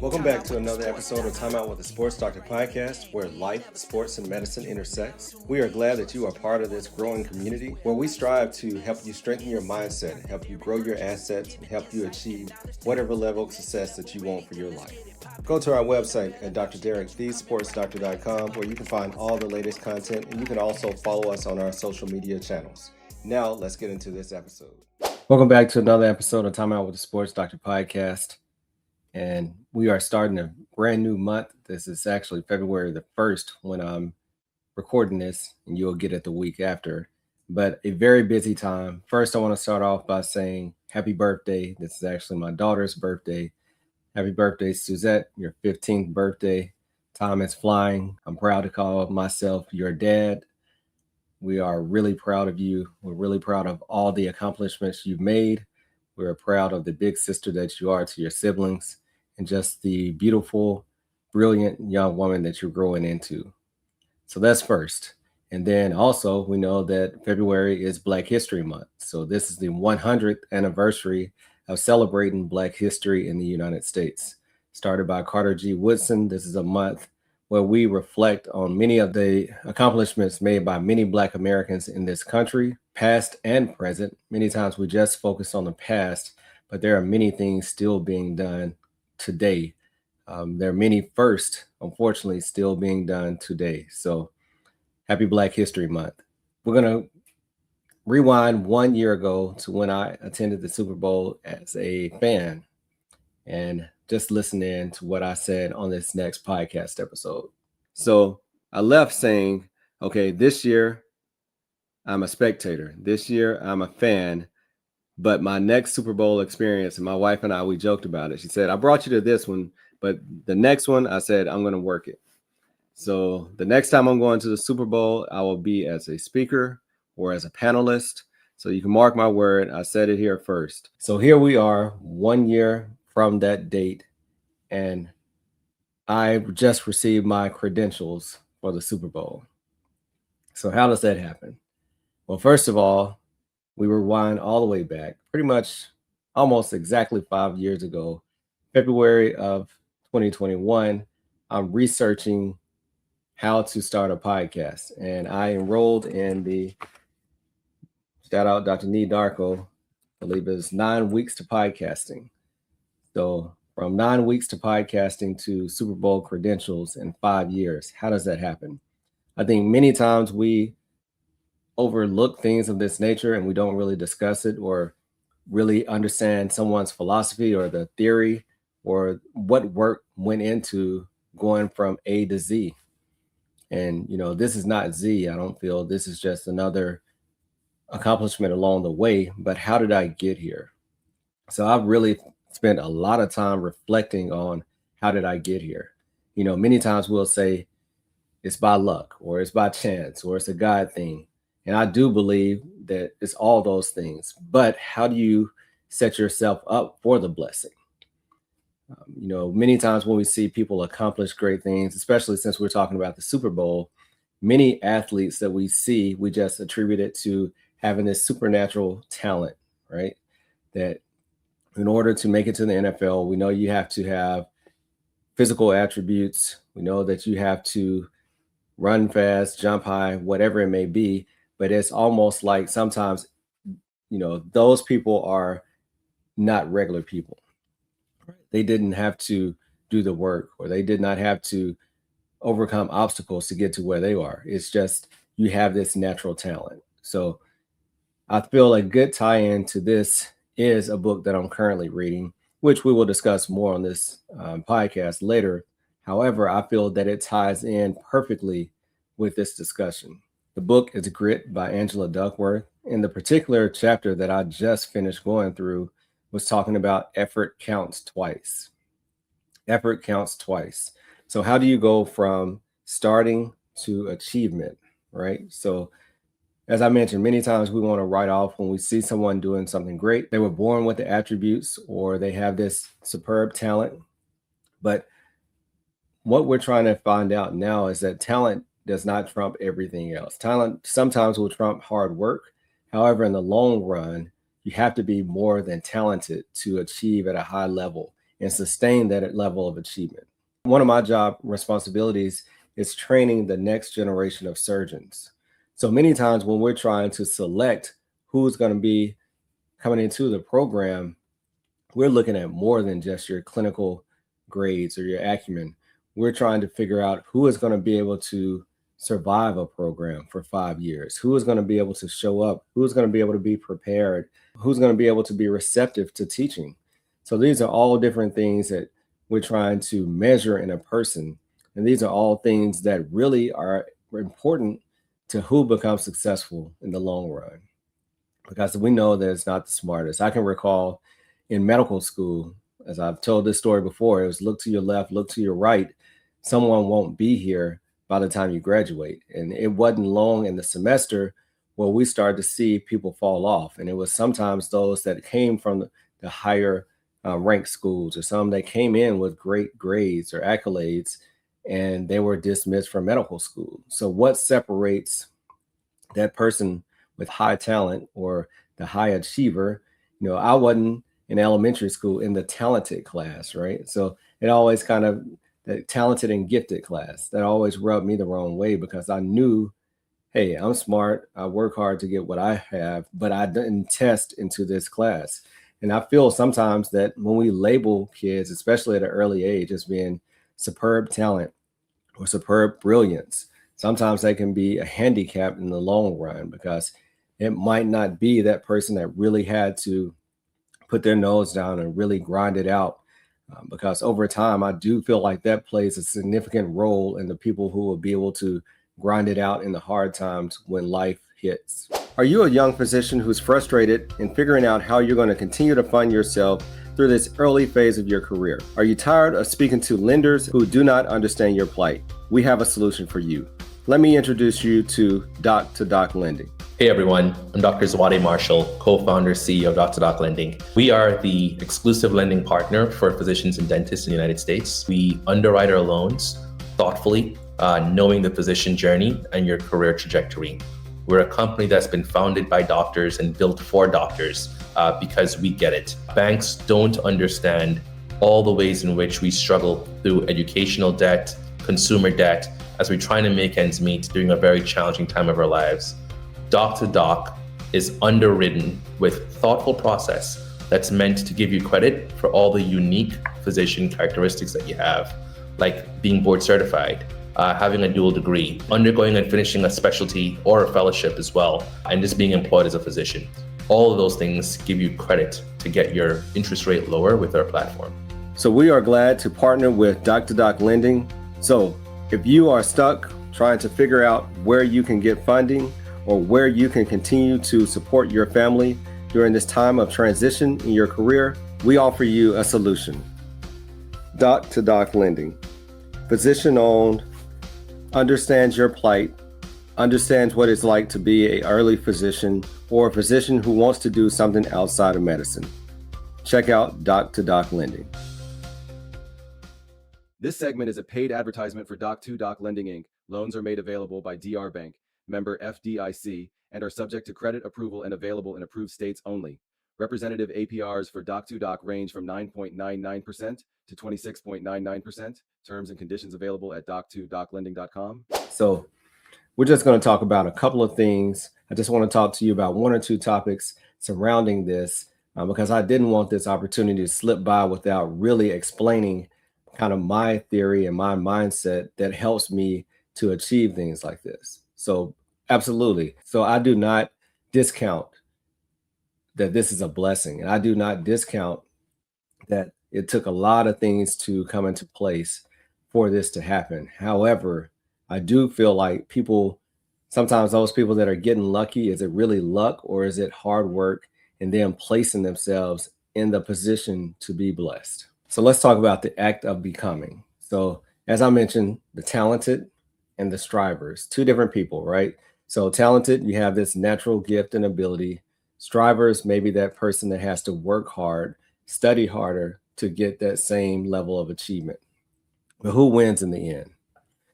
Welcome back to another episode of Time Out with the Sports Doctor podcast, where life, sports, and medicine intersects. We are glad that you are part of this growing community where we strive to help you strengthen your mindset, help you grow your assets, and help you achieve whatever level of success that you want for your life. Go to our website at Dr.Derrick, thesportsdoctor.com, where you can find all the latest content, and you can also follow us on our social media channels. Now, let's get into this episode. Welcome back to another episode of Time Out with the Sports Doctor podcast. And we are starting a brand new month. This is actually February the 1st when I'm recording this, and you'll get it the week after. But a very busy time. First, I want to start off by saying happy birthday. This is actually my daughter's birthday. Happy birthday, Suzette, your 15th birthday. Time is flying. I'm proud to call myself your dad. We are really proud of you. We're really proud of all the accomplishments you've made. We're proud of the big sister that you are to your siblings, and just the beautiful, brilliant young woman that you're growing into. So that's first. And then also, we know that February is Black History Month. So this is the 100th anniversary of celebrating Black history in the United States. Started by Carter G. Woodson, this is a month where we reflect on many of the accomplishments made by many Black Americans in this country, past and present. Many times we just focus on the past, but there are many things still being done today. There are many firsts, unfortunately, still being done today. So happy Black History Month. We're going to rewind 1 year ago to when I attended the Super Bowl as a fan, and just listen in to what I said on this next podcast episode. So I left saying, okay, this year I'm a spectator. This year I'm a fan. But my next Super Bowl experience, and my wife and I, we joked about it. She said, I brought you to this one, but the next one, I said, I'm going to work it. So the next time I'm going to the Super Bowl, I will be as a speaker or as a panelist. So you can mark my word. I said it here first. So here we are 1 year from that date, and I just received my credentials for the Super Bowl. So how does that happen? Well, first of all, we rewind all the way back, pretty much almost exactly 5 years ago, February of 2021. I'm researching how to start a podcast, and I enrolled in the, shout out Dr. Darko, I believe it's 9 weeks to podcasting. So from 9 weeks to podcasting to Super Bowl credentials in 5 years. How does that happen? I think many times we overlook things of this nature and we don't really discuss it or really understand someone's philosophy or the theory or what work went into going from A to Z. And, you know, this is not Z. I don't feel this is just another accomplishment along the way, but how did I get here? So I've really spent a lot of time reflecting on how did I get here? You know, many times we'll say it's by luck or it's by chance or it's a God thing. And I do believe that it's all those things, but how do you set yourself up for the blessing? You know, many times when we see people accomplish great things, especially since we're talking about the Super Bowl, many athletes that we see, we just attribute it to having this supernatural talent, right? That in order to make it to the NFL, we know you have to have physical attributes. We know that you have to run fast, jump high, whatever it may be. But it's almost like sometimes, you know, those people are not regular people. They didn't have to do the work, or they did not have to overcome obstacles to get to where they are. It's just you have this natural talent. So I feel a good tie-in to this is a book that I'm currently reading, which we will discuss more on this podcast later. However, I feel that it ties in perfectly with this discussion. The book is Grit by Angela Duckworth. And the particular chapter that I just finished going through was talking about effort counts twice. Effort counts twice. So how do you go from starting to achievement, right? So as I mentioned, many times we want to write off when we see someone doing something great. They were born with the attributes or they have this superb talent. But what we're trying to find out now is that talent does not trump everything else. Talent sometimes will trump hard work. However, in the long run, you have to be more than talented to achieve at a high level. and sustain that level of achievement. One of my job responsibilities is training the next generation of surgeons. So many times when we're trying to select who's going to be coming into the program, we're looking at more than just your clinical grades or your acumen. We're trying to figure out who is going to be able to survive a program for 5 years, who is going to be able to show up, who's going to be able to be prepared, who's going to be able to be receptive to teaching. So these are all different things that we're trying to measure in a person. And these are all things that really are important to who becomes successful in the long run, because we know that it's not the smartest. I can recall in medical school, as I've told this story before, it was look to your left, look to your right. Someone won't be here by the time you graduate. And it wasn't long in the semester where we started to see people fall off. And it was sometimes those that came from the higher ranked schools, or some that came in with great grades or accolades, and they were dismissed from medical school. So what separates that person with high talent or the high achiever? I wasn't in elementary school in the talented class, right? So it always kind of, the talented and gifted class, that always rubbed me the wrong way, because I knew, hey, I'm smart, I work hard to get what I have, but I didn't test into this class. And I feel sometimes that when we label kids, especially at an early age, as being superb talent or superb brilliance, sometimes they can be a handicap in the long run, because it might not be that person that really had to put their nose down and really grind it out. Because over time, I do feel like that plays a significant role in the people who will be able to grind it out in the hard times when life hits. Are you a young physician who's frustrated in figuring out how you're going to continue to fund yourself through this early phase of your career? Are you tired of speaking to lenders who do not understand your plight? We have a solution for you. Let me introduce you to Doc2Doc Lending. Hey everyone, I'm Dr. Suzette Marshall, co-founder, CEO of Doc2Doc Lending. We are the exclusive lending partner for physicians and dentists in the United States. We underwrite our loans thoughtfully, knowing the physician journey and your career trajectory. We're a company that's been founded by doctors and built for doctors because we get it. Banks don't understand all the ways in which we struggle through educational debt, consumer debt, as we're trying to make ends meet during a very challenging time of our lives. Doc2Doc is underwritten with thoughtful process that's meant to give you credit for all the unique physician characteristics that you have, like being board certified, having a dual degree, undergoing and finishing a specialty or a fellowship as well, and just being employed as a physician. All of those things give you credit to get your interest rate lower with our platform. So we are glad to partner with Doc2Doc Lending. So if you are stuck trying to figure out where you can get funding or where you can continue to support your family during this time of transition in your career, we offer you a solution. Doc2Doc Lending, physician-owned, understands your plight, understands what it's like to be an early physician or a physician who wants to do something outside of medicine. Check out Doc2Doc Lending. This segment is a paid advertisement for Doc2Doc Lending, Inc. Loans are made available by DR Bank, member FDIC, and are subject to credit approval and available in approved states only. Representative APRs for Doc2Doc range from 9.99% to 26.99%. Terms and conditions available at doc2doclending.com. So we're just going to talk about a couple of things. I just want to talk to you about one or two topics surrounding this because I didn't want this opportunity to slip by without really explaining kind of my theory and my mindset that helps me to achieve things like this. So absolutely. So I do not discount that this is a blessing. And I do not discount that it took a lot of things to come into place for this to happen. However, I do feel like sometimes those people that are getting lucky, is it really luck or is it hard work and them placing themselves in the position to be blessed? So let's talk about the act of becoming. So as I mentioned, the talented and the strivers, two different people, right? So talented, you have this natural gift and ability. Strivers, maybe that person that has to work hard, study harder to get that same level of achievement. But who wins in the end?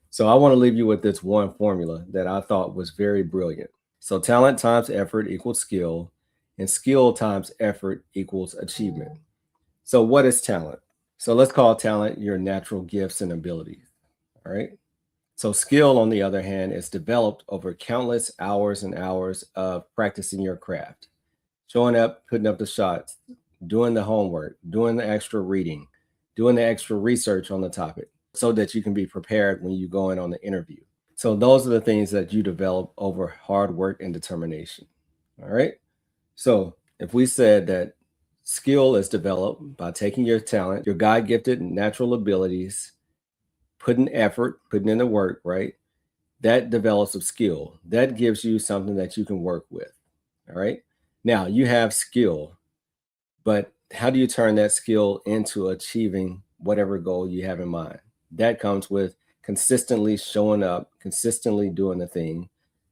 So I want to leave you with this one formula that I thought was very brilliant. So talent times effort equals skill, and skill times effort equals achievement. So what is talent? So let's call talent your natural gifts and abilities. All right. So skill, on the other hand, is developed over countless hours and hours of practicing your craft, showing up, putting up the shots, doing the homework, doing the extra reading, doing the extra research on the topic so that you can be prepared when you go in on the interview. So those are the things that you develop over hard work and determination. All right. So if we said that skill is developed by taking your talent, your God gifted natural abilities, putting effort, putting in the work, right? That develops a skill. That gives you something that you can work with. All right. Now you have skill, but how do you turn that skill into achieving whatever goal you have in mind? That comes with consistently showing up, consistently doing the thing,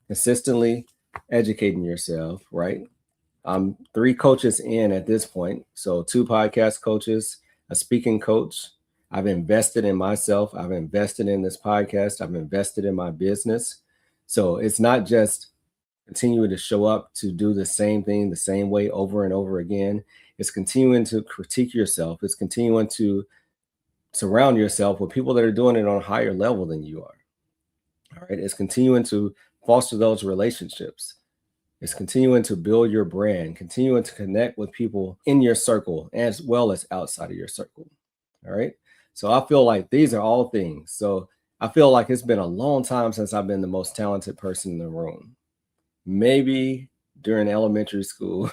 consistently educating yourself, right? I'm 3 coaches in at this point. So 2 podcast coaches, a speaking coach. I've invested in myself. I've invested in this podcast. I've invested in my business. So it's not just continuing to show up to do the same thing the same way over and over again. It's continuing to critique yourself. It's continuing to surround yourself with people that are doing it on a higher level than you are. All right. It's continuing to foster those relationships. It's continuing to build your brand, continuing to connect with people in your circle as well as outside of your circle. All right. So I feel like these are all things. So I feel like it's been a long time since I've been the most talented person in the room. Maybe during elementary school,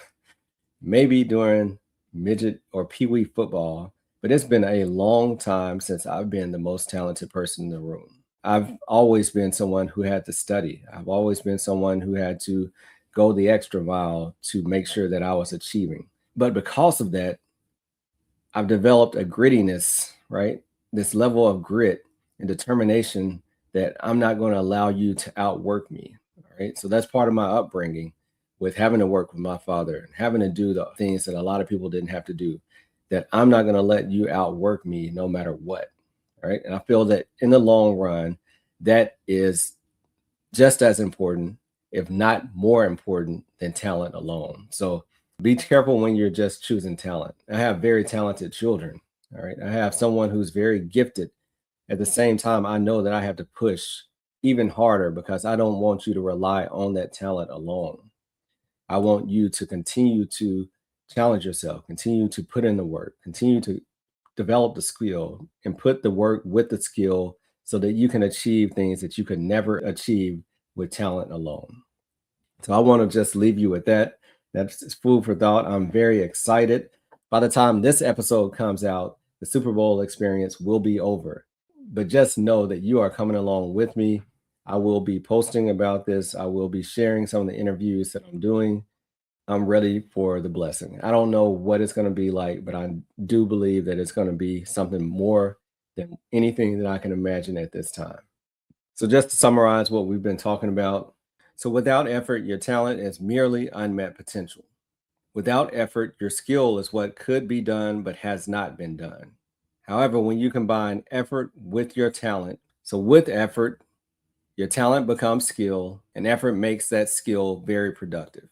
maybe during midget or peewee football, but it's been a long time since I've been the most talented person in the room. I've always been someone who had to study. I've always been someone who had to go the extra mile to make sure that I was achieving. But because of that, I've developed a grittiness, right? This level of grit and determination that I'm not going to allow you to outwork me. All right. So that's part of my upbringing with having to work with my father and having to do the things that a lot of people didn't have to do, that I'm not going to let you outwork me no matter what. All right. And I feel that in the long run, that is just as important, if not more important than talent alone. So be careful when you're just choosing talent. I have very talented children. All right. I have someone who's very gifted. At the same time, I know that I have to push even harder because I don't want you to rely on that talent alone. I want you to continue to challenge yourself, continue to put in the work, continue to develop the skill and put the work with the skill so that you can achieve things that you could never achieve with talent alone. So I want to just leave you with that. That's food for thought. I'm very excited. By the time this episode comes out, the Super Bowl experience will be over. But just know that you are coming along with me. I will be posting about this. I will be sharing some of the interviews that I'm doing. I'm ready for the blessing. I don't know what it's going to be like, but I do believe that it's going to be something more than anything that I can imagine at this time. So just to summarize what we've been talking about. So without effort, your talent is merely unmet potential. Without effort, your skill is what could be done but has not been done. However, when you combine effort with your talent, so with effort, your talent becomes skill, and effort makes that skill very productive.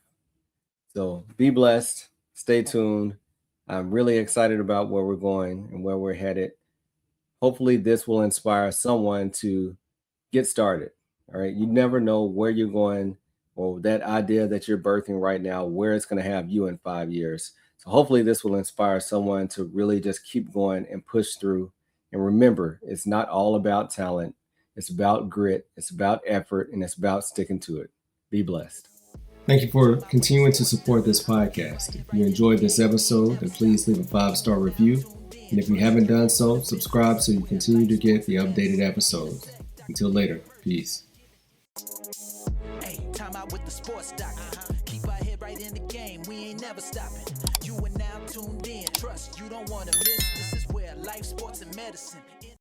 So be blessed, stay tuned. I'm really excited about where we're going and where we're headed. Hopefully, this will inspire someone to get started. All right. You never know where you're going or that idea that you're birthing right now, where it's going to have you in 5 years. So hopefully this will inspire someone to really just keep going and push through. And remember, it's not all about talent. It's about grit. It's about effort, and it's about sticking to it. Be blessed. Thank you for continuing to support this podcast. If you enjoyed this episode, then please leave a 5-star review. And if you haven't done so, subscribe so you continue to get the updated episodes. Until later, peace. Hey, time out with the sports doc. Keep our head right in the game. We ain't never stopping. You are now tuned in. Trust you don't want to miss. This is where life, sports, and medicine.